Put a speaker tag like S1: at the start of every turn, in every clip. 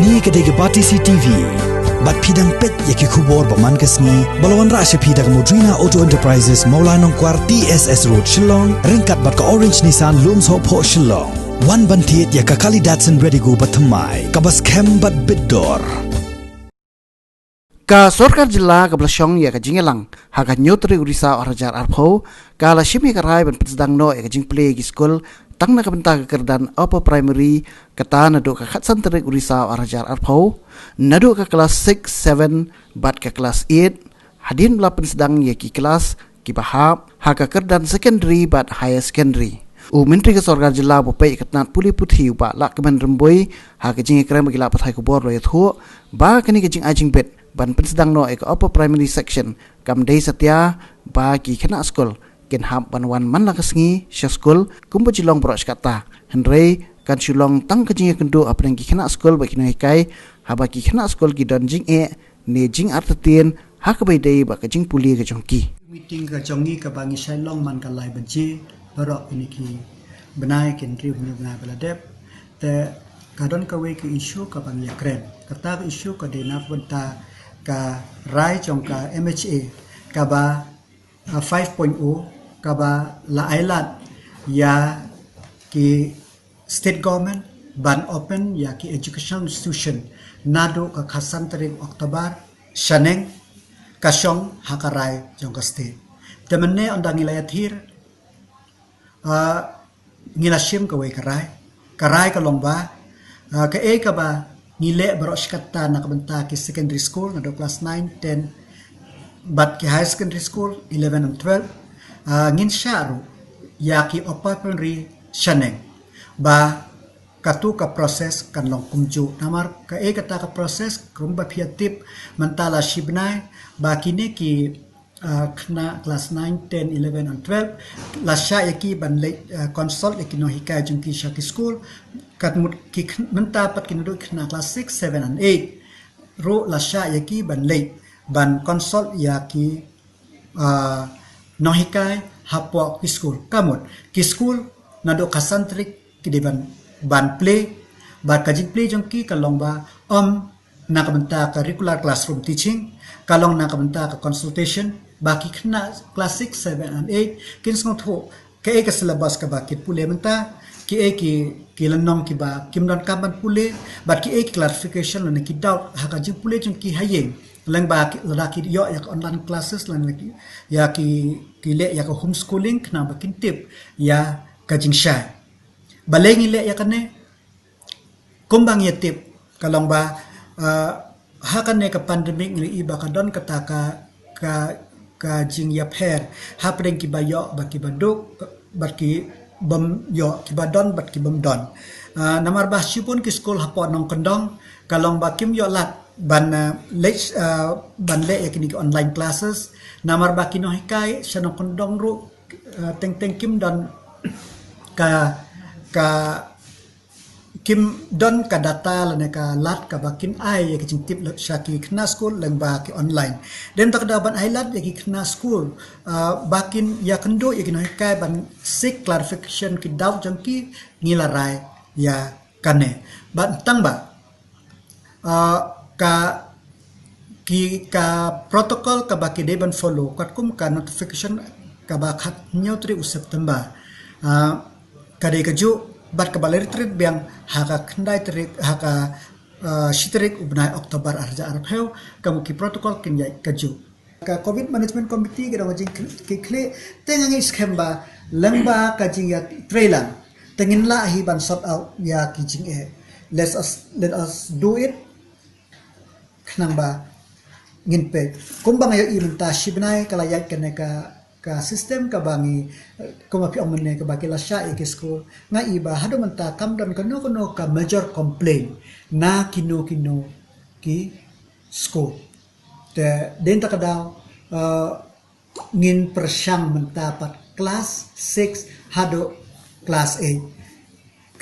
S1: Ni kedai Bati CTV. Bat pidang pet yaki kubor paman kesni. Balawan rasya pidang Modrina Auto Enterprises Maulanong Kwar TSS Road Shillong. Ringkat bat ka Orange Nissan Lums Hop Ho Shillong. Wan bantiet yaka kali Datsun ready go batamai. Kabas kem bat bidor.
S2: Ka Sorkar Jilla ka Blasyong ya ka Jingelang haka nyotri urisa orajar arpho ka la shimi ka rai ban petsdang no ya ka jingplay gi school tang na ka benta ka kerdan upper primary kata na do ka khatsan trik urisa orajar arpho na do ka kelas 6 7 bat ka kelas 8 hadin bla petsdang ya ki kelas ki bahap haka kerdan secondary bat higher secondary Menteri ke Sorkar Jilla bopai ikatnat puli puthi ba la kemen remboi haka jinge krem gila pathai ku bor lo ya thu ba kani ke jing ajing bet ban pensedang no ek upper primary section kam dei satya ba ki khana school ken hab ban wan man la kasngi sha school kumba jilong bro skata henrei kan shulong tang ka jinge kendo apreng ki khana school ba kinai kai haba ki khana school ki don jing e ne jing artatien ha ka bai dei ba ka jing puli ka jongki
S3: meeting ka jongi ka bangi shailong man ka lai banji barok ini ki benai ken tri benai baladep te kadon ka we ki issue ka bangi kren kata ka issue ka dena benta ka rai chong ka MHA ka ba 5.0 ka ba la island ya ki state government ban open ya ki educational institution nado ka khasan tarik Oktober shaneng kasyong hakarai chong ka state temene ondang ilayathir ngilashim ka we karai ka longba ka e ka ba nile beroskata na kabenta ki secondary school na do class 9 10 but ki high secondary school 11 and 12 ngin sharu ya ki upper primary shaneng ba katu ka proses kan long kumju namar ka e kata ka proses kumba piatip mentala shibnai ba kini ki kena class 9 10 11 and 12 lasha yaki ban consult yaki no hikai jungki shaki school katmut ki mentapat kini duk kena class 6 7 and 8 ro lasha yaki ban late ban consult yaki no hikai hapo ki school kamut ki school nado kasantrik ki ban play ba kajing play jungki kalong ba nak benta ka regular classroom teaching kalong nak benta ka consultation baki kena class 6 7 and 8 kin sngot ho ke ka syllabus ka bakit pule menta ki lanong ki ba kim don kaban pule but ki clarification lan ki doubt ha ka jing pule jung ki hayeng lang ba ki yo ya online classes lan ya ki le ya ka homeschooling kena bakin tip ya ka jing sha baleng ile ya kane kumbang ya tip kalong ba ha kane ka pandemic ni iba ka don kata ka jing ya pher ha preng ki bayo ba ki banduk ba ki bam yo ki badon ba ki bam don namar ba sipun ki school hapo nong kendong kalong ba kim yo lat ban le yakini online classes namar ba ki no hikai sano kendong ru teng kim don ka kim don ka data lane ka lat ka bakin ai ya tip shaki kena school lang ba ki online den tak da ban ai lat ya ki kena school bakin ya kendo ya kino kai ban seek clarification ki doubt jangki ngilarai ya kane ban tang ba ka protocol ka baki de ban follow kat kum ka notification ka ba khat nyotri September ka de ka ju bat ka baleri trik biang haka kendai trik haka shitrik ubnai Oktober arja arpheu kamu ki protokol kinjai kaju ka covid management committee ga wajing ki kle tengang schem ba lengba ka jing ya trailan tengin la hi ban sort out ya ki jing let us do it khnang ba ngin pe kumbang ya ilunta shibnai kala ya ka sistem ka bangi kumapi omne ka bakila sha ke school nga iba hado manta kamdan kano ka major complaint na kino ki school te den ta kadaw ngin persyang mentapat class 6 hado class 8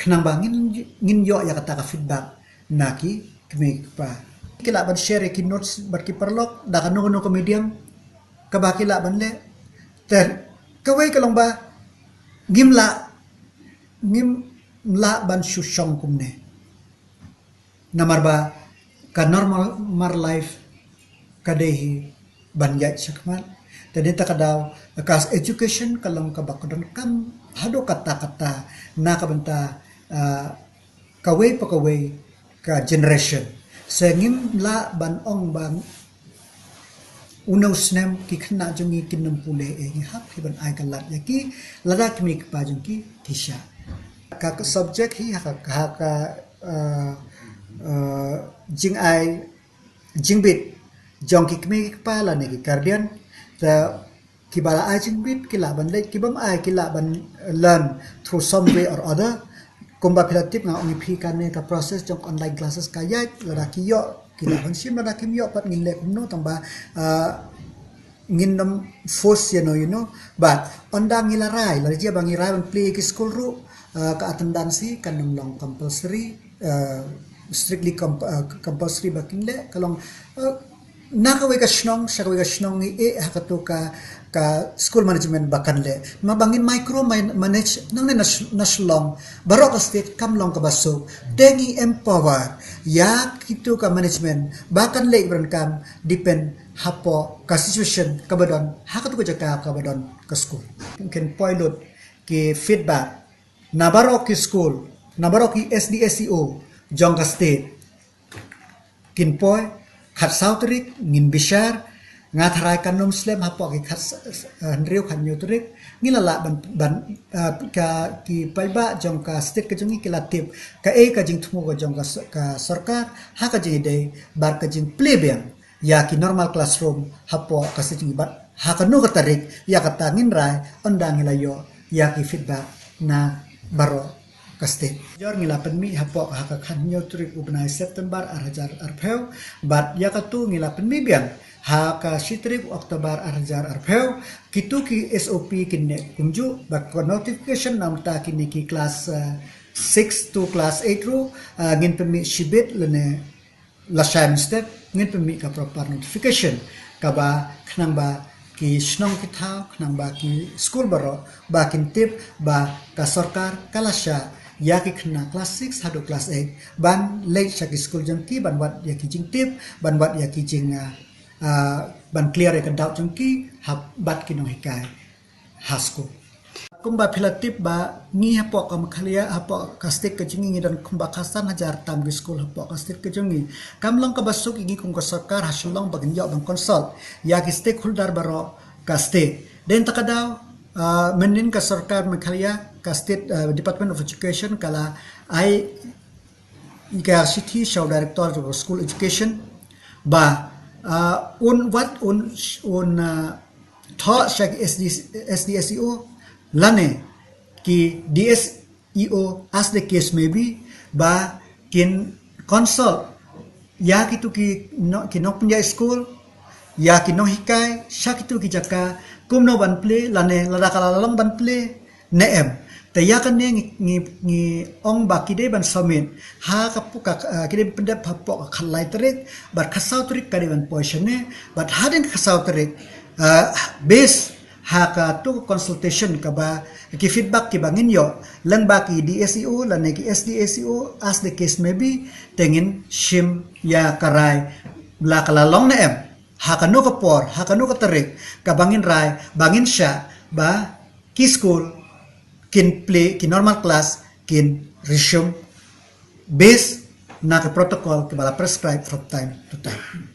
S3: khnang bangin ngin yo ya kata ka feedback naki kemi pa kila ban share ki notes bar ki perlok da kano ka medium ka bakila ban le ter kawai kalong ba ngim la ban shushong kumne Namar ba ka normal mar life kadehi banjat sakman. Jadi takadaw kas education kalong kabakudan kam hado kata-kata na kabanta kaway pa kaway ka generation. Sengim la ban ong bang unaw snem ki khna jungi kinam pule e hak hiban ai kalat yaki lada kimi pa jungi tisha. Ka subject hi ka jing ai jingbit jong ki kimi pa la ne ki guardian the kibala ai jingbit kila ban le kibam ai kila ban learn through some way or other kumba pilatip nga ongi phi kan ne ka process jong online classes ka yai la ki yo kila ban sim la ki yo pat ngin le kumno tamba ngin nam force you know but ondang ngila rai la dia bangi rai ban play ki school ru ka attendance kan nam long compulsory strictly compulsory bakin le kalong nakawe ka shnong shakawe ka shnong ni hakatu ka school management bakan le mabangin micro manage nang ne naslong barok state kam long ka baso tengi empower ya kitu ka management bakan le ibran kam depend hapo ka situation kabadon hakatu ka jaka kabadon ka school ken pilot ki feedback nabarok ki school nabarok ki SDSEO jong ka state kin poy khat sautrik ngin bishar ngatharai kanom slem hapo ki khat handriu khan nyutrik ngilala ban ka ki paiba jong ka state ka jongi kilatip ka ka jing thumo ka jong ka sarkar ha ka jing dei bar ka jing plebeng ya ki normal classroom hapo ka sitting ba ha ka no ka tarik ya ka tangin rai ondang hilayo ya ki feedback na baro kaste jor ngilapan mi hapo haka khan nyotrik ubnai September arhajar arpheu bat yakatu ngilapan mi biang haka sitrik Oktober arhajar arpheu kitu ki SOP kinne kunju bat notification namta kini ki class 6 to class 8 ru ngin pemi shibit lene lashan step ngin pemi ka proper notification kaba khnang ba ki snong ki thau khnang ba ki school baro ba kin tip ba ka sarkar kalasha ya ki khna class 6 hado class 8 ban late shaki school jang ki ban wat ya ki jing tip ban wat ya ki jing ban clear ka doubt jang ki hab bat ki no hikai ha school kumba philatip ba ni hapo kam khalia hapo kastik ka jingi dan kumba khasan hajar tam ki school hapo kastik ka jingi kamlong ka basuk igi kum ka sarkar hasulong bagin yaw bang consult ya ki stakeholder baro kastik den takadaw menin ka sarkar Meghalaya ka state Department of Education kala ai ka city show director of school education ba un tho shak SDSEO lane ki DSEO as the case may be ba kin consult ya kitu ki no punya school ya ki no hikai shakitu ki jaka kumno ban play lane lada kala long ban play neem taya kan ngi ong ba kide ban summit ha ka puka kide pendap hapo khalai terik bar khasau terik kade ban position ne but hadin khasau terik base ha ka tu consultation ka ba ki feedback ki bangin yo lang ba ki DSEO lane ki SDSEO as the case may be tengin shim ya karai la kala long neem hakano ka por hakano ka tarik ka bangin rai bangin sya ba ki school kin play ki normal class kin resume based na ka protocol ke bala prescribe from time to time